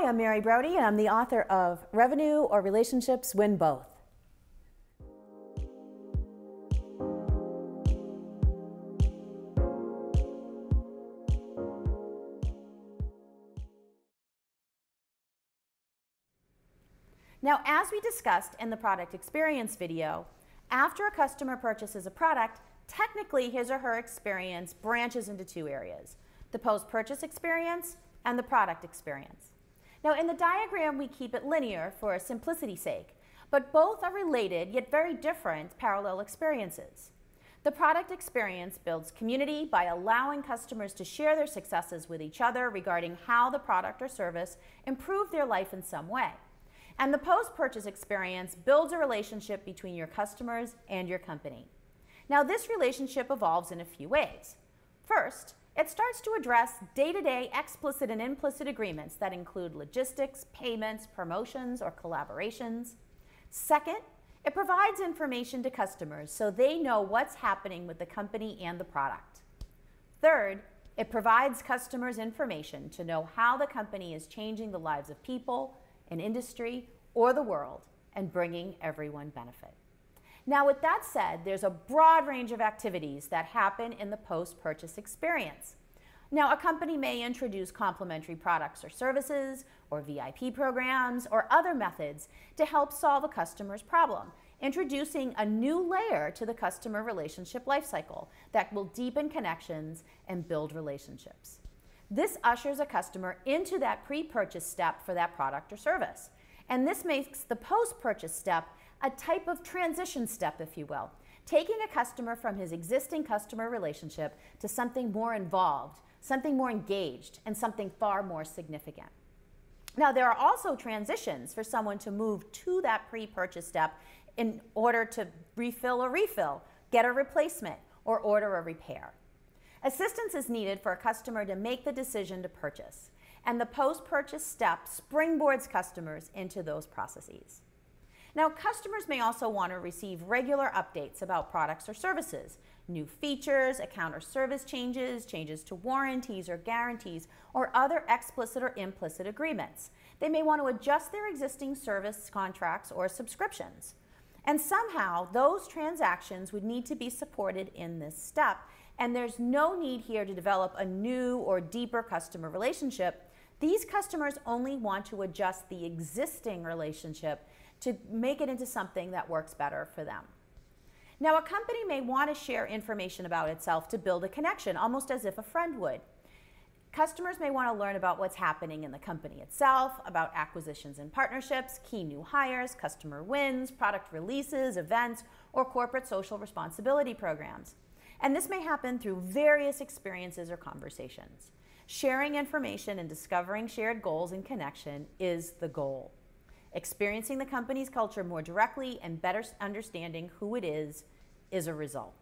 Hi, I'm Mary Brody, and I'm the author of Revenue or Relationships Win Both. Now, as we discussed in the product experience video, after a customer purchases a product, technically his or her experience branches into two areas: the post-purchase experience and the product experience. Now, in the diagram, we keep it linear for simplicity's sake, but both are related yet very different parallel experiences. The product experience builds community by allowing customers to share their successes with each other regarding how the product or service improved their life in some way. And the post-purchase experience builds a relationship between your customers and your company. Now, this relationship evolves in a few ways. First, it starts to address day-to-day explicit and implicit agreements that include logistics, payments, promotions, or collaborations. Second, it provides information to customers so they know what's happening with the company and the product. Third, it provides customers information to know how the company is changing the lives of people, an industry, or the world, and bringing everyone benefit. Now, with that said, there's a broad range of activities that happen in the post-purchase experience. Now, a company may introduce complementary products or services, or VIP programs, or other methods to help solve a customer's problem, introducing a new layer to the customer relationship lifecycle that will deepen connections and build relationships. This ushers a customer into that pre-purchase step for that product or service. And this makes the post-purchase step a type of transition step, if you will, taking a customer from his existing customer relationship to something more involved, something more engaged, and something far more significant. Now, there are also transitions for someone to move to that pre-purchase step in order to refill a refill, get a replacement, or order a repair. Assistance is needed for a customer to make the decision to purchase, and the post-purchase step springboards customers into those processes. Now, customers may also want to receive regular updates about products or services, new features, account or service changes, changes to warranties or guarantees, or other explicit or implicit agreements. They may want to adjust their existing service contracts or subscriptions. And somehow, those transactions would need to be supported in this step, and there's no need here to develop a new or deeper customer relationship. These customers only want to adjust the existing relationship to make it into something that works better for them. Now, a company may want to share information about itself to build a connection, almost as if a friend would. Customers may want to learn about what's happening in the company itself, about acquisitions and partnerships, key new hires, customer wins, product releases, events, or corporate social responsibility programs. And this may happen through various experiences or conversations. Sharing information and discovering shared goals and connection is the goal. Experiencing the company's culture more directly and better understanding who it is a result.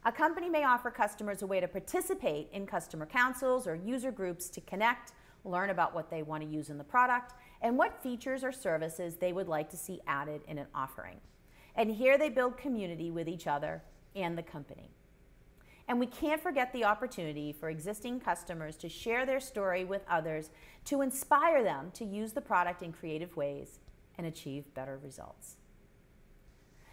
A company may offer customers a way to participate in customer councils or user groups to connect, learn about what they want to use in the product, and what features or services they would like to see added in an offering. And here they build community with each other and the company. And we can't forget the opportunity for existing customers to share their story with others to inspire them to use the product in creative ways and achieve better results.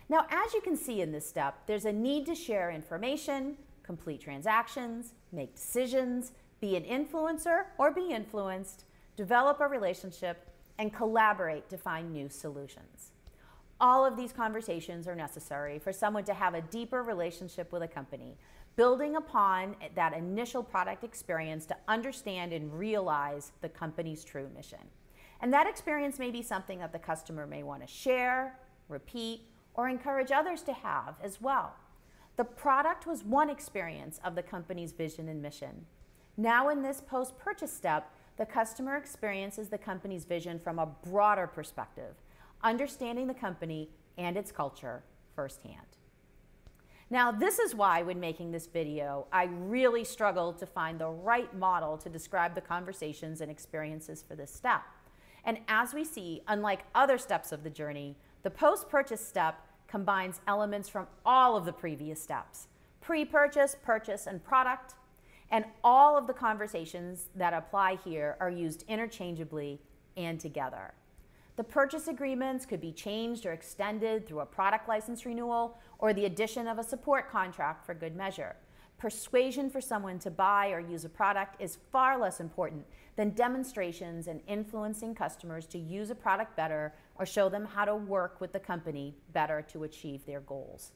Now, as you can see in this step, there's a need to share information, complete transactions, make decisions, be an influencer or be influenced, develop a relationship, and collaborate to find new solutions. All of these conversations are necessary for someone to have a deeper relationship with a company, building upon that initial product experience to understand and realize the company's true mission. And that experience may be something that the customer may want to share, repeat, or encourage others to have as well. The product was one experience of the company's vision and mission. Now in this post-purchase step, the customer experiences the company's vision from a broader perspective, understanding the company and its culture firsthand. Now, this is why when making this video, I really struggled to find the right model to describe the conversations and experiences for this step. And as we see, unlike other steps of the journey, the post-purchase step combines elements from all of the previous steps: pre-purchase, purchase, and product. And all of the conversations that apply here are used interchangeably and together. The purchase agreements could be changed or extended through a product license renewal or the addition of a support contract for good measure. Persuasion for someone to buy or use a product is far less important than demonstrations and influencing customers to use a product better or show them how to work with the company better to achieve their goals.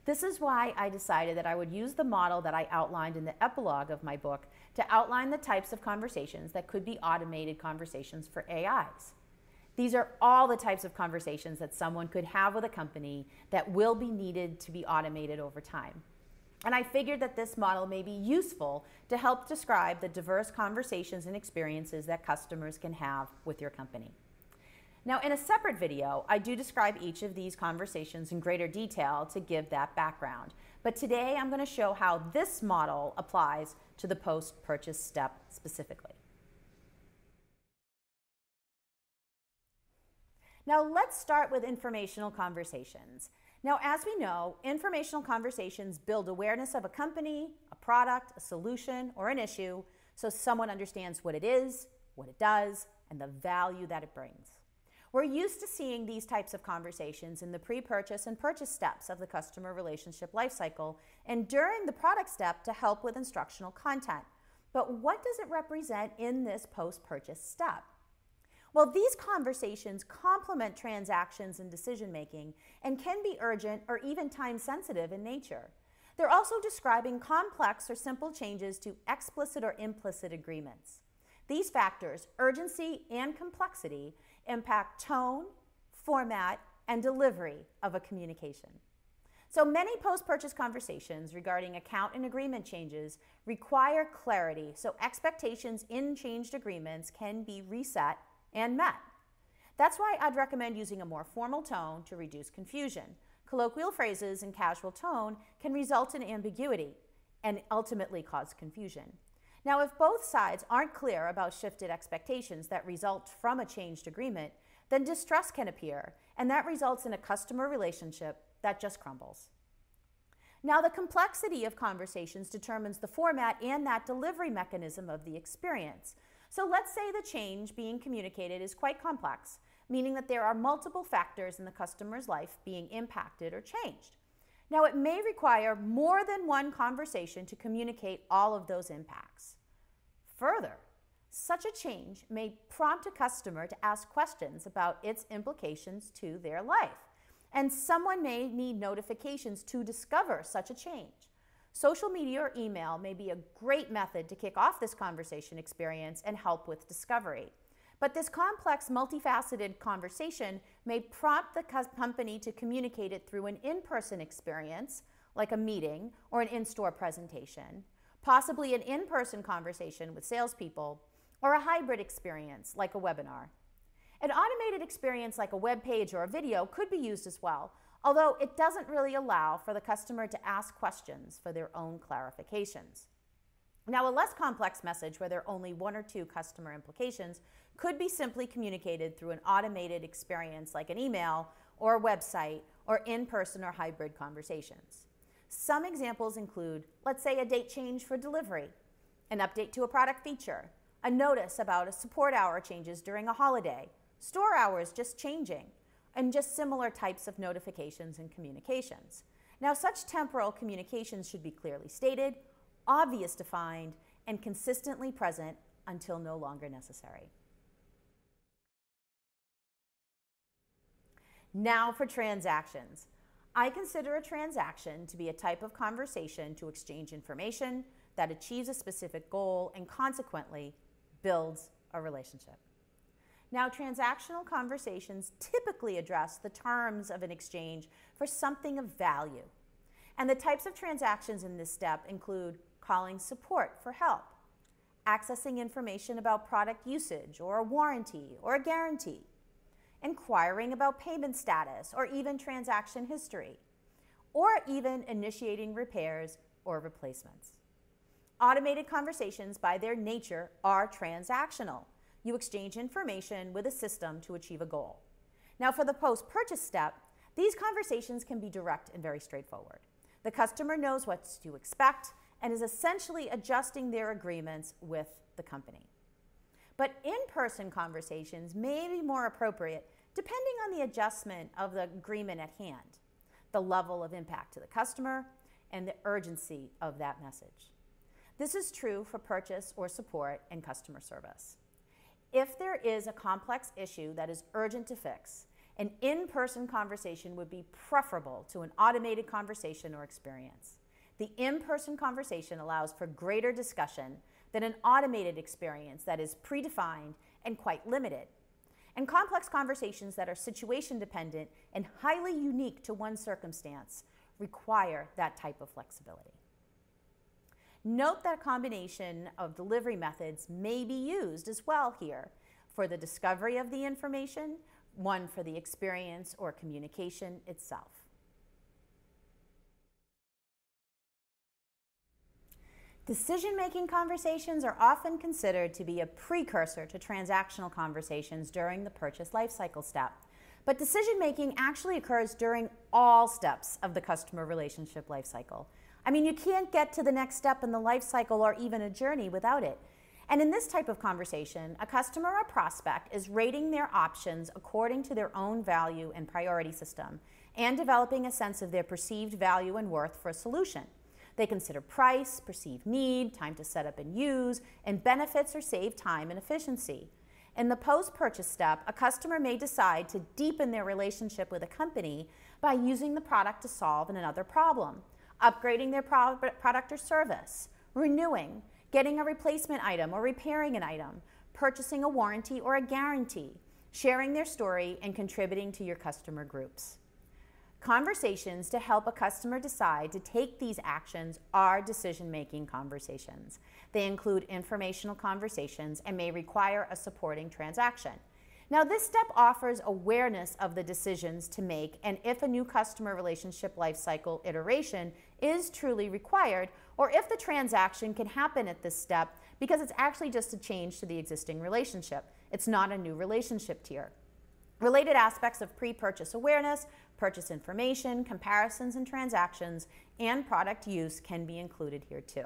This is why I decided that I would use the model that I outlined in the epilogue of my book to outline the types of conversations that could be automated conversations for AIs. These are all the types of conversations that someone could have with a company that will be needed to be automated over time. And I figured that this model may be useful to help describe the diverse conversations and experiences that customers can have with your company. Now, in a separate video, I do describe each of these conversations in greater detail to give that background. But today, I'm going to show how this model applies to the post-purchase step specifically. Now, let's start with informational conversations. Now, as we know, informational conversations build awareness of a company, a product, a solution, or an issue so someone understands what it is, what it does, and the value that it brings. We're used to seeing these types of conversations in the pre-purchase and purchase steps of the customer relationship lifecycle and during the product step to help with instructional content. But what does it represent in this post-purchase step? Well, these conversations complement transactions and decision-making and can be urgent or even time-sensitive in nature. They're also describing complex or simple changes to explicit or implicit agreements. These factors, urgency and complexity, impact tone, format, and delivery of a communication. So many post-purchase conversations regarding account and agreement changes require clarity so expectations in changed agreements can be reset and met. That's why I'd recommend using a more formal tone to reduce confusion. Colloquial phrases and casual tone can result in ambiguity and ultimately cause confusion. Now, if both sides aren't clear about shifted expectations that result from a changed agreement, then distress can appear, and that results in a customer relationship that just crumbles. Now, the complexity of conversations determines the format and that delivery mechanism of the experience. So let's say the change being communicated is quite complex, meaning that there are multiple factors in the customer's life being impacted or changed. Now, it may require more than one conversation to communicate all of those impacts. Further, such a change may prompt a customer to ask questions about its implications to their life, and someone may need notifications to discover such a change. Social media or email may be a great method to kick off this conversation experience and help with discovery. But this complex, multifaceted conversation may prompt the company to communicate it through an in-person experience, like a meeting or an in-store presentation, possibly an in-person conversation with salespeople, or a hybrid experience, like a webinar. An automated experience like a web page or a video could be used as well, although it doesn't really allow for the customer to ask questions for their own clarifications. Now, a less complex message where there are only one or two customer implications could be simply communicated through an automated experience like an email or a website or in-person or hybrid conversations. Some examples include, let's say, a date change for delivery, an update to a product feature, a notice about a support hour changes during a holiday, store hours just changing, and just similar types of notifications and communications. Now, such temporal communications should be clearly stated, obvious defined, and consistently present until no longer necessary. Now for transactions. I consider a transaction to be a type of conversation to exchange information that achieves a specific goal and consequently builds a relationship. Now, transactional conversations typically address the terms of an exchange for something of value. And the types of transactions in this step include calling support for help, accessing information about product usage or a warranty or a guarantee, inquiring about payment status or even transaction history, or even initiating repairs or replacements. Automated conversations by their nature are transactional. You exchange information with a system to achieve a goal. Now, for the post-purchase step, these conversations can be direct and very straightforward. The customer knows what to expect, and is essentially adjusting their agreements with the company. But in-person conversations may be more appropriate depending on the adjustment of the agreement at hand, the level of impact to the customer, and the urgency of that message. This is true for purchase or support and customer service. If there is a complex issue that is urgent to fix, an in-person conversation would be preferable to an automated conversation or experience. The in-person conversation allows for greater discussion than an automated experience that is predefined and quite limited. And complex conversations that are situation dependent and highly unique to one circumstance require that type of flexibility. Note that a combination of delivery methods may be used as well here for the discovery of the information, one for the experience or communication itself. Decision-making conversations are often considered to be a precursor to transactional conversations during the purchase lifecycle step. But decision-making actually occurs during all steps of the customer relationship lifecycle. I mean, you can't get to the next step in the lifecycle or even a journey without it. And in this type of conversation, a customer or prospect is rating their options according to their own value and priority system and developing a sense of their perceived value and worth for a solution. They consider price, perceived need, time to set up and use, and benefits or save time and efficiency. In the post-purchase step, a customer may decide to deepen their relationship with a company by using the product to solve another problem, upgrading their product or service, renewing, getting a replacement item or repairing an item, purchasing a warranty or a guarantee, sharing their story, and contributing to your customer groups. Conversations to help a customer decide to take these actions are decision-making conversations. They include informational conversations and may require a supporting transaction. Now, this step offers awareness of the decisions to make and if a new customer relationship lifecycle iteration is truly required, or if the transaction can happen at this step because it's actually just a change to the existing relationship. It's not a new relationship tier. Related aspects of pre-purchase awareness, purchase information, comparisons and transactions, and product use can be included here too.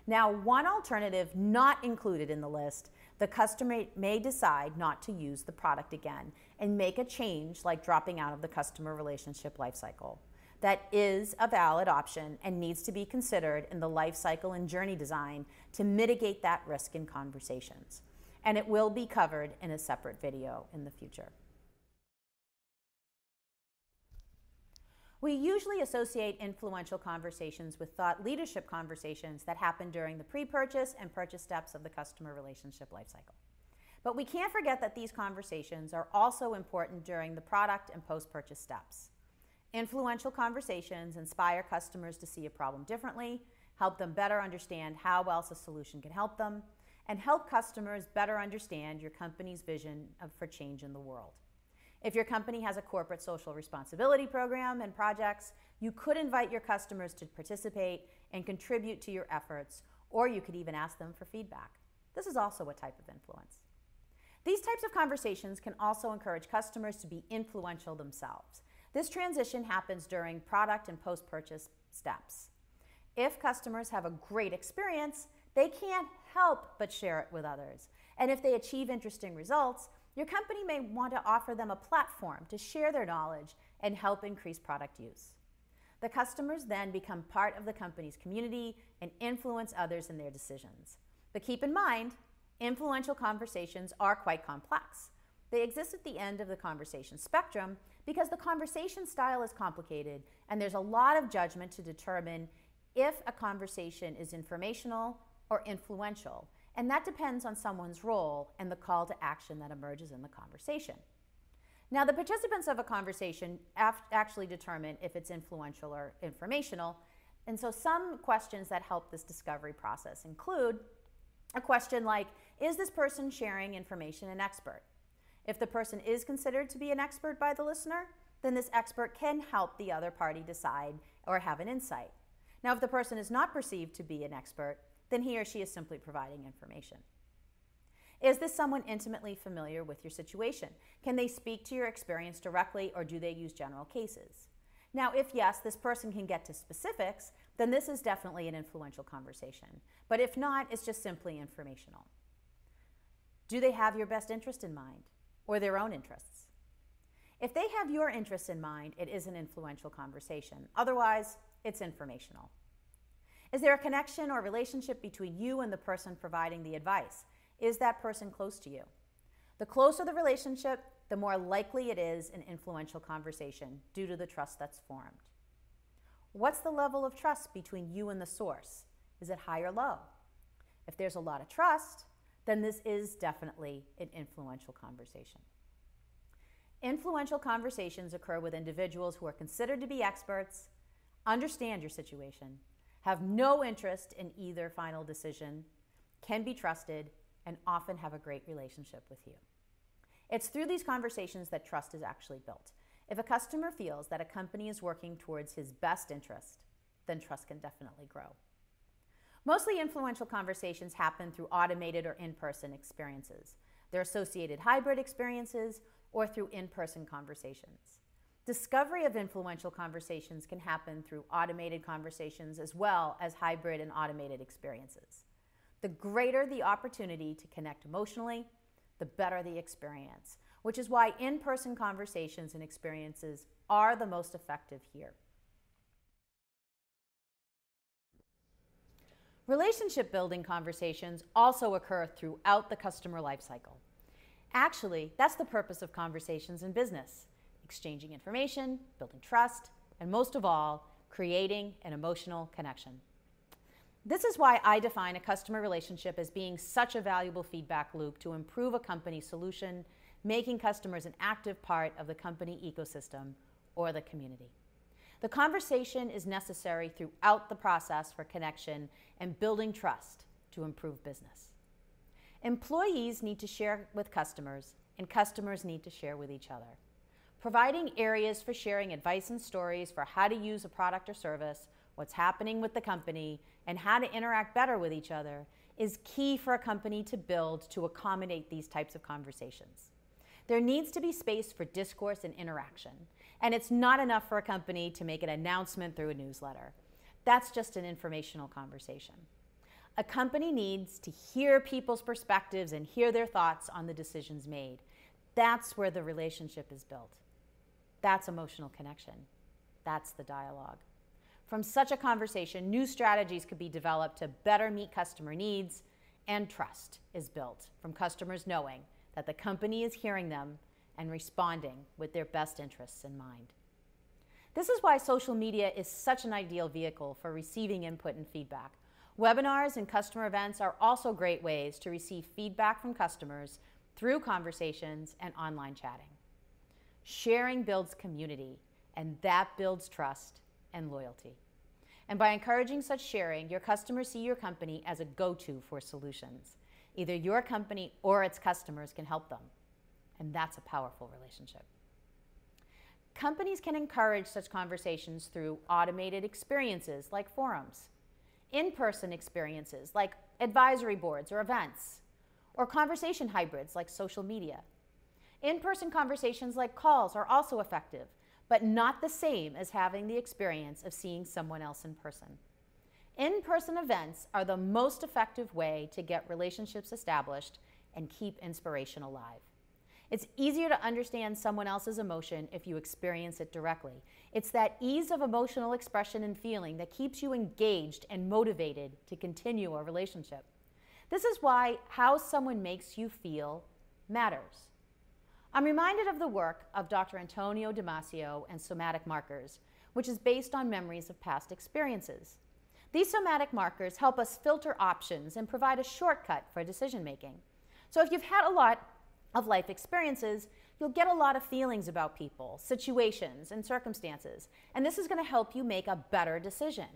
Now, one alternative not included in the list, the customer may decide not to use the product again and make a change like dropping out of the customer relationship lifecycle. That is a valid option and needs to be considered in the lifecycle and journey design to mitigate that risk in conversations. And it will be covered in a separate video in the future. We usually associate influential conversations with thought leadership conversations that happen during the pre-purchase and purchase steps of the customer relationship lifecycle. But we can't forget that these conversations are also important during the product and post-purchase steps. Influential conversations inspire customers to see a problem differently, help them better understand how else a solution can help them, and help customers better understand your company's vision for change in the world. If your company has a corporate social responsibility program and projects, you could invite your customers to participate and contribute to your efforts, or you could even ask them for feedback. This is also a type of influence. These types of conversations can also encourage customers to be influential themselves. This transition happens during product and post-purchase steps. If customers have a great experience, they can't help but share it with others. And if they achieve interesting results, your company may want to offer them a platform to share their knowledge and help increase product use. The customers then become part of the company's community and influence others in their decisions. But keep in mind, influential conversations are quite complex. They exist at the end of the conversation spectrum because the conversation style is complicated and there's a lot of judgment to determine if a conversation is informational or influential. And that depends on someone's role and the call to action that emerges in the conversation. Now, the participants of a conversation actually determine if it's influential or informational. And so some questions that help this discovery process include a question like, is this person sharing information an expert? If the person is considered to be an expert by the listener, then this expert can help the other party decide or have an insight. Now, if the person is not perceived to be an expert, then he or she is simply providing information. Is this someone intimately familiar with your situation? Can they speak to your experience directly, or do they use general cases? Now, if yes, this person can get to specifics, then this is definitely an influential conversation. But if not, it's just simply informational. Do they have your best interest in mind or their own interests? If they have your interests in mind, it is an influential conversation. Otherwise, it's informational. Is there a connection or relationship between you and the person providing the advice? Is that person close to you? The closer the relationship, the more likely it is an influential conversation due to the trust that's formed. What's the level of trust between you and the source? Is it high or low? If there's a lot of trust, then this is definitely an influential conversation. Influential conversations occur with individuals who are considered to be experts, understand your situation, have no interest in either final decision, can be trusted, and often have a great relationship with you. It's through these conversations that trust is actually built. If a customer feels that a company is working towards his best interest, then trust can definitely grow. Mostly influential conversations happen through automated or in-person experiences. They're associated hybrid experiences or through in-person conversations. Discovery of influential conversations can happen through automated conversations as well as hybrid and automated experiences. The greater the opportunity to connect emotionally, the better the experience, which is why in-person conversations and experiences are the most effective here. Relationship building conversations also occur throughout the customer lifecycle. Actually, that's the purpose of conversations in business: exchanging information, building trust, and most of all, creating an emotional connection. This is why I define a customer relationship as being such a valuable feedback loop to improve a company's solution, making customers an active part of the company ecosystem or the community. The conversation is necessary throughout the process for connection and building trust to improve business. Employees need to share with customers, and customers need to share with each other. Providing areas for sharing advice and stories for how to use a product or service, what's happening with the company, and how to interact better with each other is key for a company to build to accommodate these types of conversations. There needs to be space for discourse and interaction, and it's not enough for a company to make an announcement through a newsletter. That's just an informational conversation. A company needs to hear people's perspectives and hear their thoughts on the decisions made. That's where the relationship is built. That's emotional connection. That's the dialogue. From such a conversation, new strategies could be developed to better meet customer needs, and trust is built from customers knowing that the company is hearing them and responding with their best interests in mind. This is why social media is such an ideal vehicle for receiving input and feedback. Webinars and customer events are also great ways to receive feedback from customers through conversations and online chatting. Sharing builds community, and that builds trust and loyalty. And by encouraging such sharing, your customers see your company as a go-to for solutions. Either your company or its customers can help them, and that's a powerful relationship. Companies can encourage such conversations through automated experiences like forums, in-person experiences like advisory boards or events, or conversation hybrids like social media. In-person conversations like calls are also effective, but not the same as having the experience of seeing someone else in person. In-person events are the most effective way to get relationships established and keep inspiration alive. It's easier to understand someone else's emotion if you experience it directly. It's that ease of emotional expression and feeling that keeps you engaged and motivated to continue a relationship. This is why how someone makes you feel matters. I'm reminded of the work of Dr. Antonio Damasio and somatic markers, which is based on memories of past experiences. These somatic markers help us filter options and provide a shortcut for decision making. So if you've had a lot of life experiences, you'll get a lot of feelings about people, situations, and circumstances, and this is going to help you make a better decision.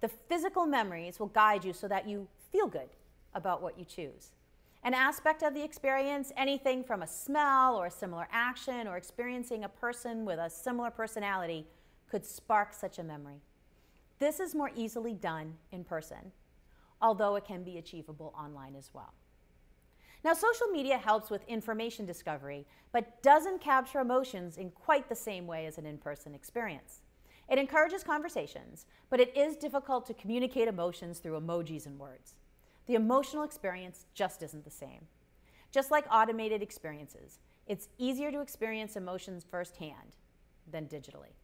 The physical memories will guide you so that you feel good about what you choose. An aspect of the experience, anything from a smell or a similar action or experiencing a person with a similar personality, could spark such a memory. This is more easily done in person, although it can be achievable online as well. Now, social media helps with information discovery, but doesn't capture emotions in quite the same way as an in-person experience. It encourages conversations, but it is difficult to communicate emotions through emojis and words. The emotional experience just isn't the same. Just like automated experiences, it's easier to experience emotions firsthand than digitally.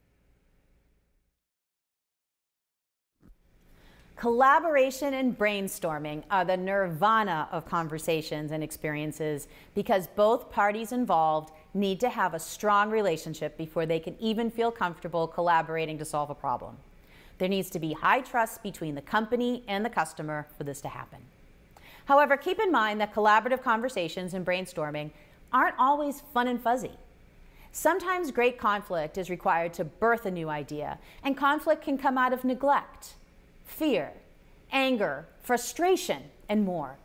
Collaboration and brainstorming are the nirvana of conversations and experiences because both parties involved need to have a strong relationship before they can even feel comfortable collaborating to solve a problem. There needs to be high trust between the company and the customer for this to happen. However, keep in mind that collaborative conversations and brainstorming aren't always fun and fuzzy. Sometimes great conflict is required to birth a new idea, and conflict can come out of neglect, fear, anger, frustration, and more.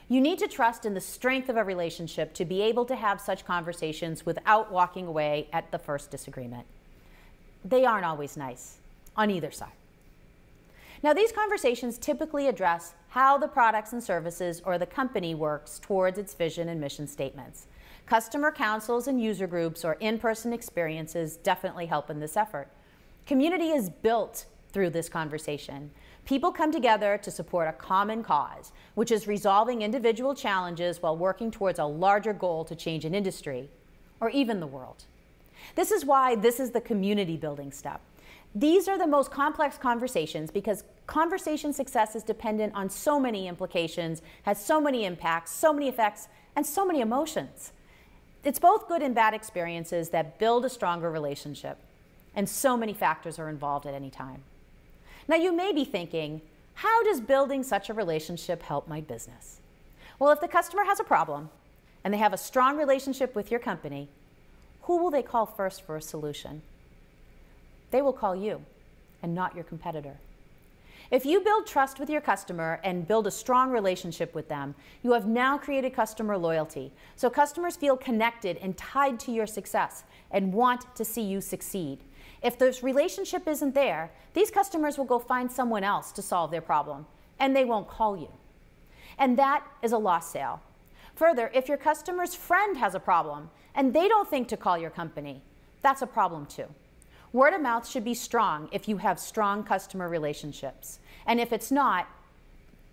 You need to trust in the strength of a relationship to be able to have such conversations without walking away at the first disagreement. They aren't always nice on either side. Now, these conversations typically address how the products and services or the company works towards its vision and mission statements. Customer councils and user groups or in-person experiences definitely help in this effort. Community is built through this conversation. People come together to support a common cause, which is resolving individual challenges while working towards a larger goal to change an industry or even the world. This is why this is the community building step. These are the most complex conversations because conversation success is dependent on so many implications, has so many impacts, so many effects, and so many emotions. It's both good and bad experiences that build a stronger relationship, and so many factors are involved at any time. Now, you may be thinking, how does building such a relationship help my business? Well, if the customer has a problem and they have a strong relationship with your company, who will they call first for a solution? They will call you and not your competitor. If you build trust with your customer and build a strong relationship with them, you have now created customer loyalty. So customers feel connected and tied to your success and want to see you succeed. If this relationship isn't there, these customers will go find someone else to solve their problem, and they won't call you. And that is a lost sale. Further, if your customer's friend has a problem and they don't think to call your company, that's a problem too. Word of mouth should be strong if you have strong customer relationships. And if it's not,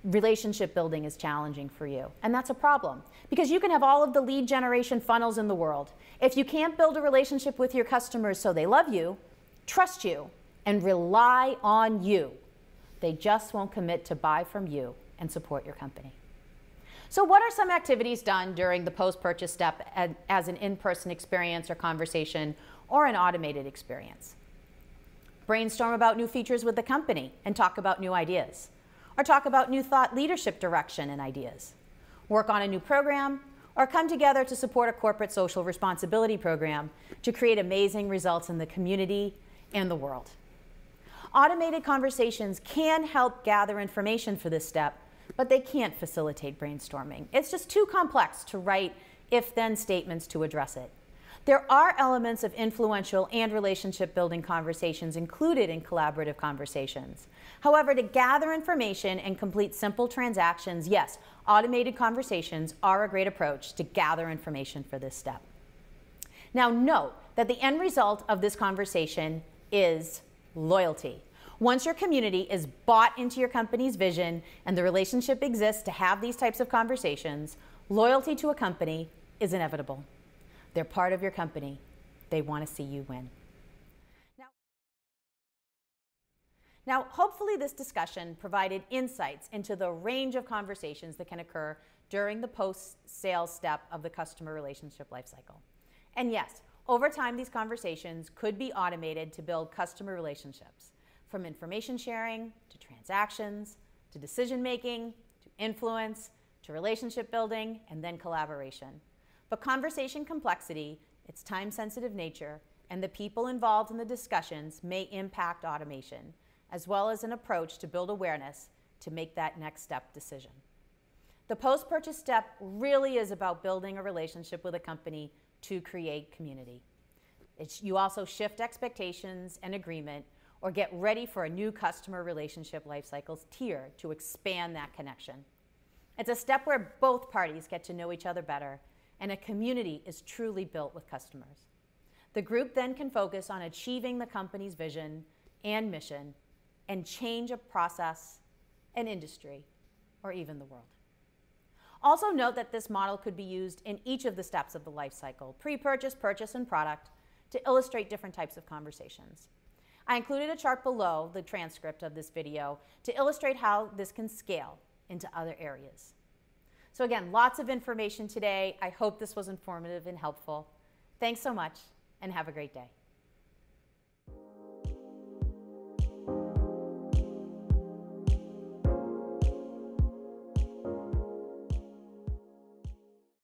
relationship building is challenging for you. And that's a problem because you can have all of the lead generation funnels in the world. If you can't build a relationship with your customers so they love you, trust you, and rely on you, they just won't commit to buy from you and support your company. So what are some activities done during the post-purchase step as an in-person experience or conversation or an automated experience? Brainstorm about new features with the company and talk about new ideas. Or talk about new thought leadership direction and ideas. Work on a new program, or come together to support a corporate social responsibility program to create amazing results in the community and the world. Automated conversations can help gather information for this step, but they can't facilitate brainstorming. It's just too complex to write if-then statements to address it. There are elements of influential and relationship-building conversations included in collaborative conversations. However, to gather information and complete simple transactions, yes, automated conversations are a great approach to gather information for this step. Now, note that the end result of this conversation is loyalty. Once your community is bought into your company's vision and the relationship exists to have these types of conversations, loyalty to a company is inevitable. They're part of your company. They want to see you win. Now, hopefully this discussion provided insights into the range of conversations that can occur during the post-sales step of the customer relationship lifecycle. And yes, over time, these conversations could be automated to build customer relationships, from information sharing to transactions, to decision making, to influence, to relationship building, and then collaboration. But conversation complexity, its time-sensitive nature, and the people involved in the discussions may impact automation, as well as an approach to build awareness to make that next step decision. The post-purchase step really is about building a relationship with a company to create community. You also shift expectations and agreement or get ready for a new customer relationship lifecycles tier to expand that connection. It's a step where both parties get to know each other better and a community is truly built with customers. The group then can focus on achieving the company's vision, and mission and change a process, an industry, or even the world. Also note that this model could be used in each of the steps of the life cycle, pre-purchase, purchase, and product, to illustrate different types of conversations. I included a chart below the transcript of this video to illustrate how this can scale into other areas. So again, lots of information today. I hope this was informative and helpful. Thanks so much, and have a great day.